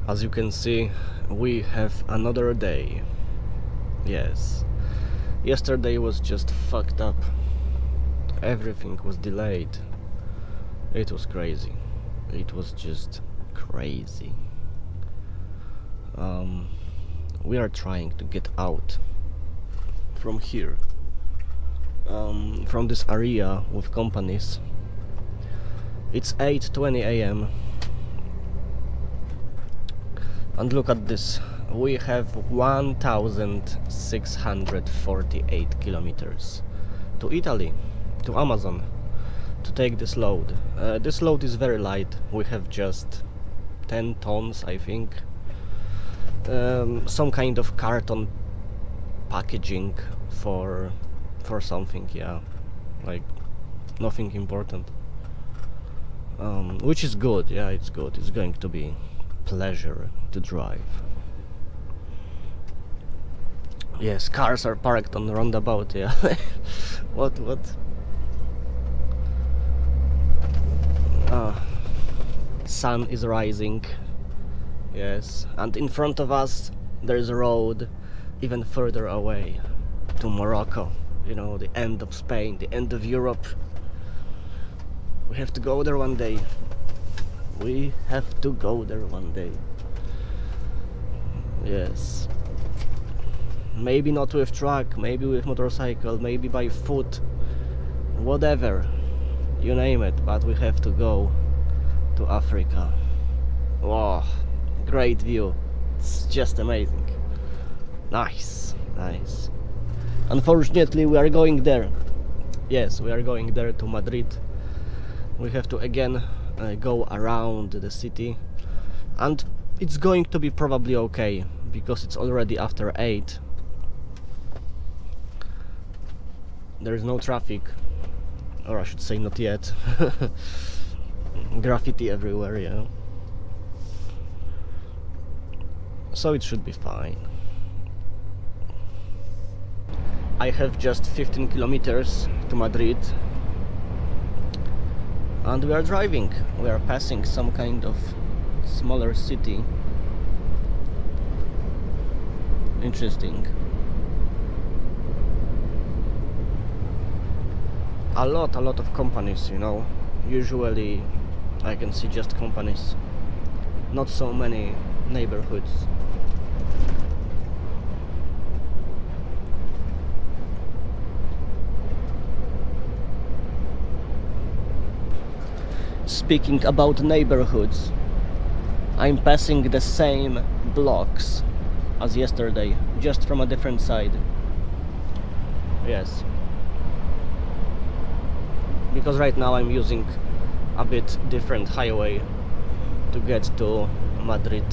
As you can see, we have another day. Yes, yesterday was just fucked up. Everything was delayed. It was crazy. It was just crazy. We are trying to get out from here, from this area with companies. It's 8:20 a.m. and look at this. We have 1,648 kilometers to Italy, to Amazon, to take this load. This load is very light. We have just 10 tons, I think. Some kind of carton packaging for something, yeah, like nothing important. Which is good, yeah, it's good. It's going to be pleasure to drive. Yes, cars are parked on the roundabout, yeah. What? Sun is rising. Yes, and in front of us there's a road even further away to Morocco. You know, the end of Spain, the end of Europe. We have to go there one day. We have to go there one day. Yes. Maybe not with truck, maybe with motorcycle, maybe by foot, whatever, you name it, but we have to go to Africa. Wow, great view. It's just amazing. Nice. Unfortunately, we are going there. Yes, we are going there to Madrid. We have to again go around the city, and it's going to be probably okay because it's already after 8. There is no traffic, or I should say not yet. Graffiti everywhere, yeah. So it should be fine. I have just 15 kilometers to Madrid, and we are driving. We are passing some kind of smaller city. Interesting. A lot of companies, you know. Usually I can see just companies, not so many neighborhoods. Speaking about neighborhoods, I'm passing the same blocks as yesterday, just from a different side. Yes. Because right now I'm using a bit different highway to get to Madrid.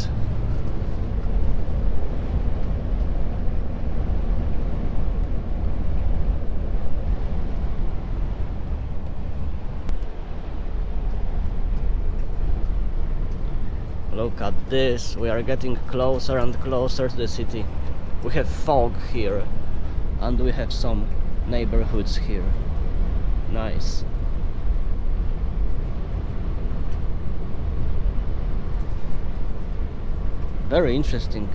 Look at this, we are getting closer and closer to the city. We have fog here, and we have some neighborhoods here. Nice. Very interesting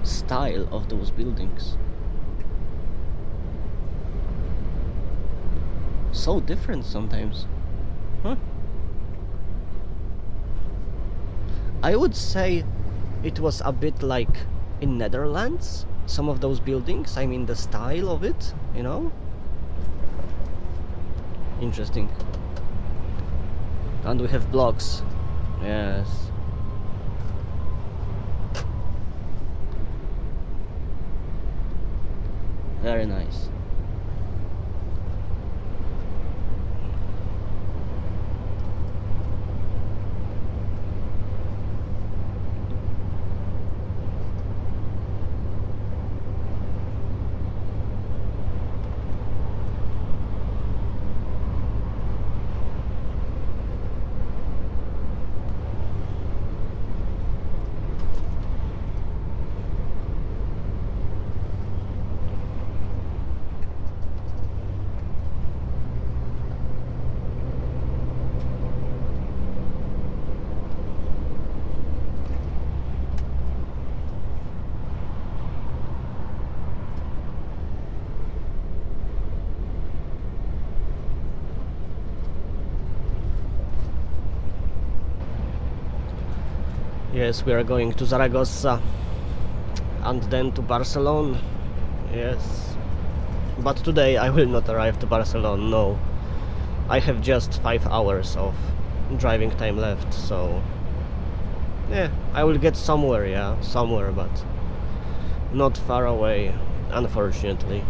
style of those buildings. So different sometimes. Huh? I would say it was a bit like in Netherlands, some of those buildings. I mean the style of it, you know? Interesting. And we have blocks. Yes. Very nice. Yes, we are going to Zaragoza and then to Barcelona. Yes. But today I will not arrive to Barcelona, no. I have just 5 hours of driving time left, so... yeah, I will get somewhere, yeah, somewhere, but not far away, unfortunately.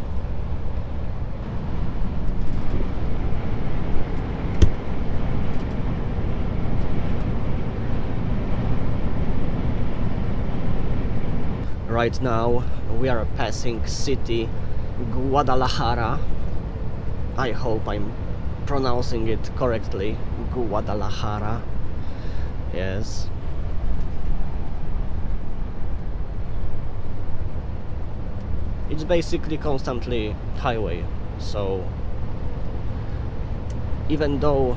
Right now we are passing city Guadalajara. I hope I'm pronouncing it correctly. Guadalajara. Yes. It's basically constantly highway, so even though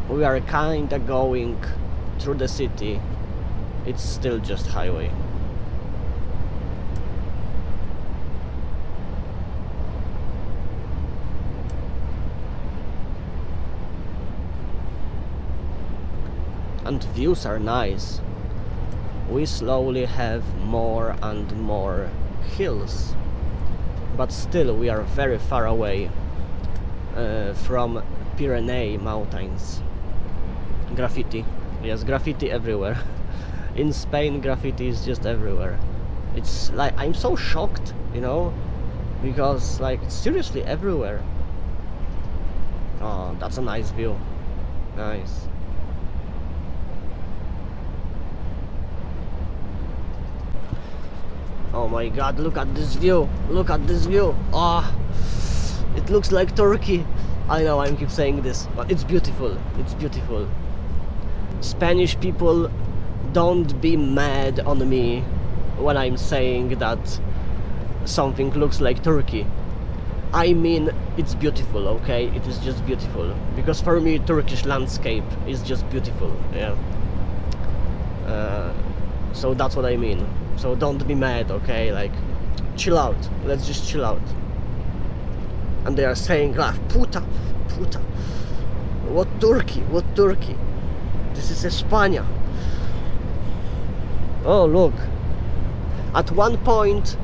we are kinda going through the city, it's still just highway. And views are nice. We slowly have more and more hills, but still we are very far away from Pyrenees mountains. Graffiti, yes, graffiti everywhere. In Spain, graffiti is just everywhere. It's like, I'm so shocked, you know, because like it's seriously everywhere. Oh, that's a nice view. Nice. Oh my god, look at this view! Look at this view! Ah, oh, it looks like Turkey. I know, I keep saying this, but it's beautiful. It's beautiful. Spanish people, don't be mad on me when I'm saying that something looks like Turkey. I mean, it's beautiful, okay? It is just beautiful. Because for me, Turkish landscape is just beautiful, yeah. So that's what I mean. So don't be mad, okay? Like, chill out. Let's just chill out. And they are saying, ah, puta, puta. What Turkey? What Turkey? This is España. Oh, look. At one point,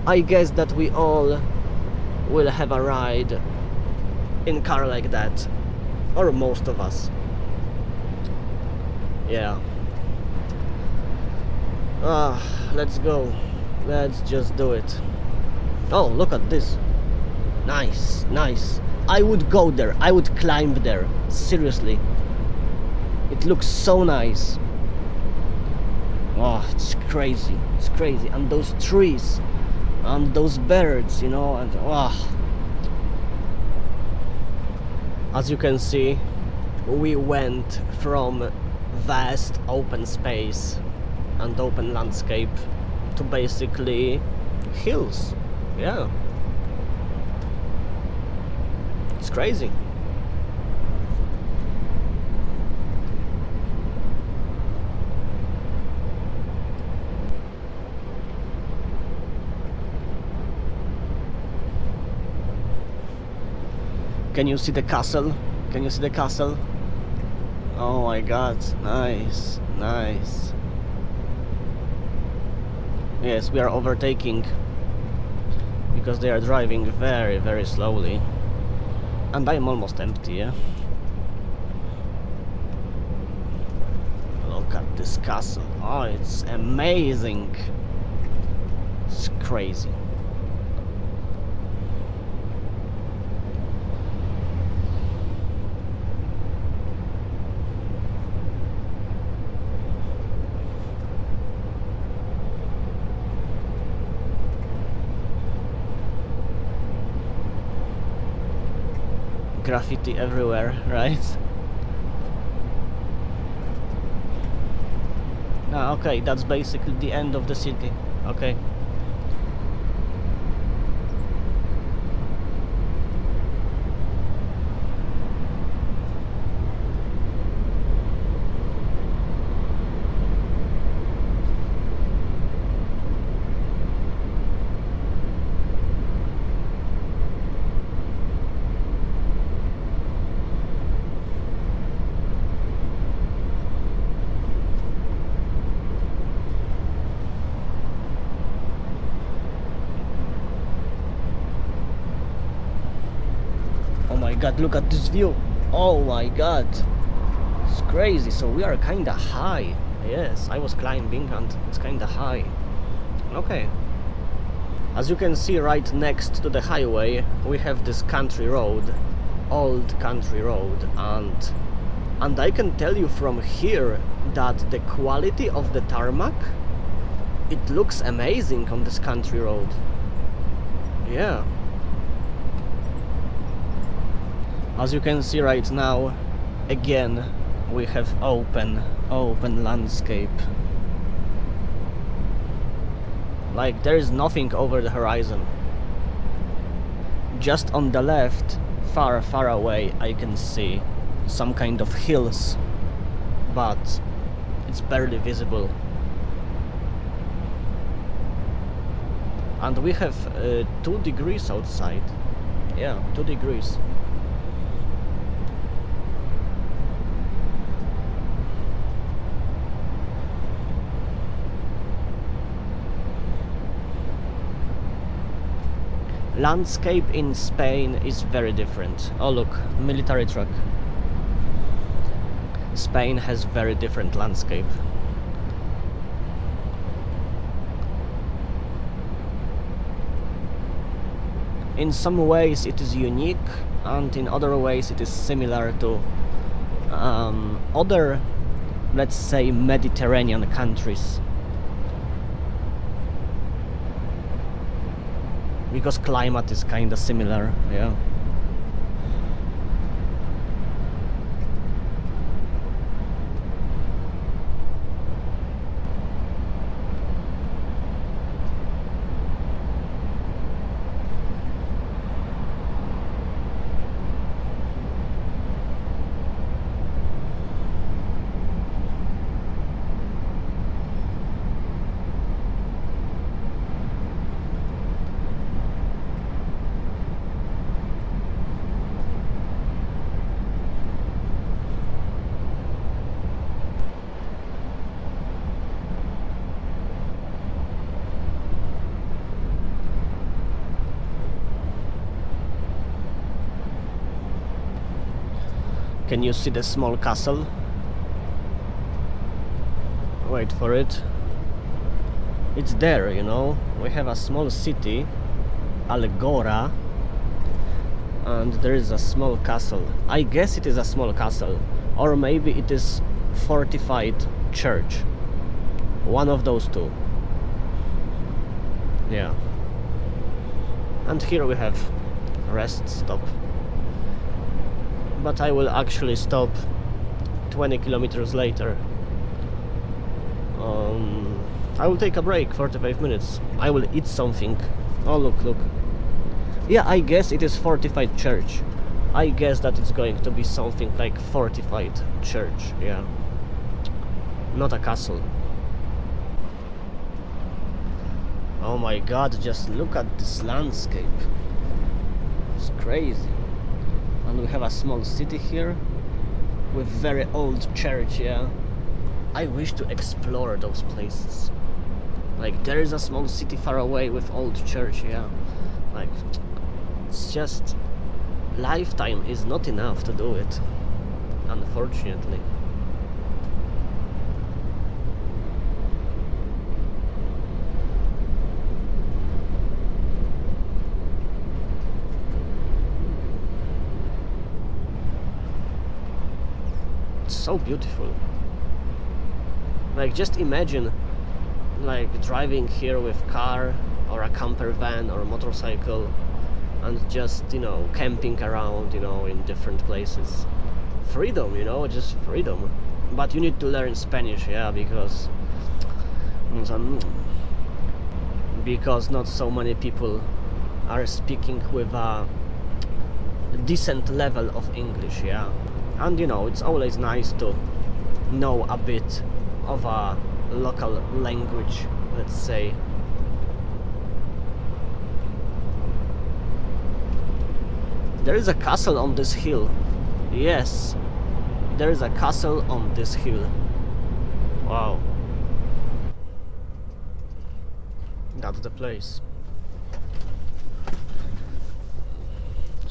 I guess that we all will have a ride in car like that. Or most of us. Yeah. Let's go. Let's just do it. Oh, look at this. Nice, nice. I would go there. I would climb there. Seriously. It looks so nice. Oh, it's crazy. It's crazy. And those trees. And those birds, you know. And oh. As you can see, we went from vast open space and open landscape to basically hills. Yeah, it's crazy. Can you see the castle? Can you see the castle? Oh my god, nice, nice. Yes, we are overtaking because they are driving very, very slowly. And I'm almost empty, yeah? Look at this castle. Oh, it's amazing. It's crazy. Graffiti everywhere, right? Ah, okay, that's basically the end of the city. Okay. god, look at this view. Oh my god, it's crazy. So we are kinda high. Yes, I was climbing and it's kinda high. Okay. As you can see, right next to the highway we have this country road, old country road, and I can tell you from here that the quality of the tarmac, it looks amazing on this country road. Yeah. As you can see right now, again we have open landscape. Like there is nothing over the horizon. Just on the left, far away, I can see some kind of hills, but it's barely visible. And we have 2 degrees outside. Yeah, 2 degrees. Landscape in Spain is very different. Oh look, military truck. Spain has very different landscape. In some ways it is unique, and in other ways it is similar to other, let's say, Mediterranean countries. Because climate is kinda similar, yeah. Can you see the small castle? Wait for it. It's there, you know. We have a small city, Algora, and there is a small castle. I guess it is a small castle, or maybe it is Fortified church. One of those two. Yeah. And here we have rest stop. But I will actually stop 20 kilometers later. I will take a break, 45 minutes. I will eat something. Oh look. Yeah, I guess it is Fortified church. I guess that it's going to be something like Fortified church, yeah. Not a castle. Oh my god, just look at this landscape. It's crazy. And we have a small city here with very old church, yeah. I wish to explore those places. Like there is a small city far away with old church, yeah. Like it's just lifetime is not enough to do it, unfortunately. So beautiful. Like just imagine like driving here with car or a camper van or a motorcycle and just, you know, camping around, you know, in different places. Freedom, you know, just freedom. But you need to learn Spanish, yeah, because not so many people are speaking with a decent level of English, yeah. And you know, it's always nice to know a bit of a local language, let's say. There is a castle on this hill. Yes, there is a castle on this hill. Wow. That's the place.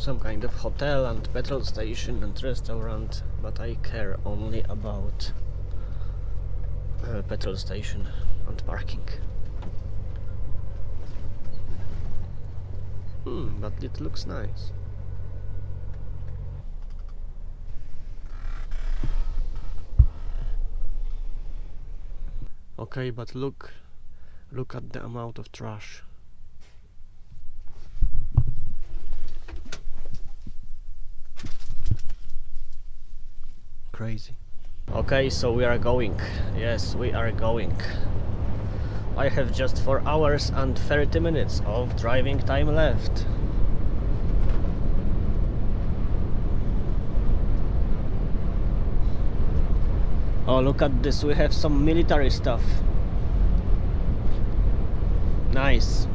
some kind of hotel and petrol station and restaurant, but I care only about petrol station and parking. But it looks nice. Okay, but look at the amount of trash. Crazy. Okay, so we are going. Yes, we are going. I have just 4 hours and 30 minutes of driving time left. Oh, look at this, we have some military stuff. Nice.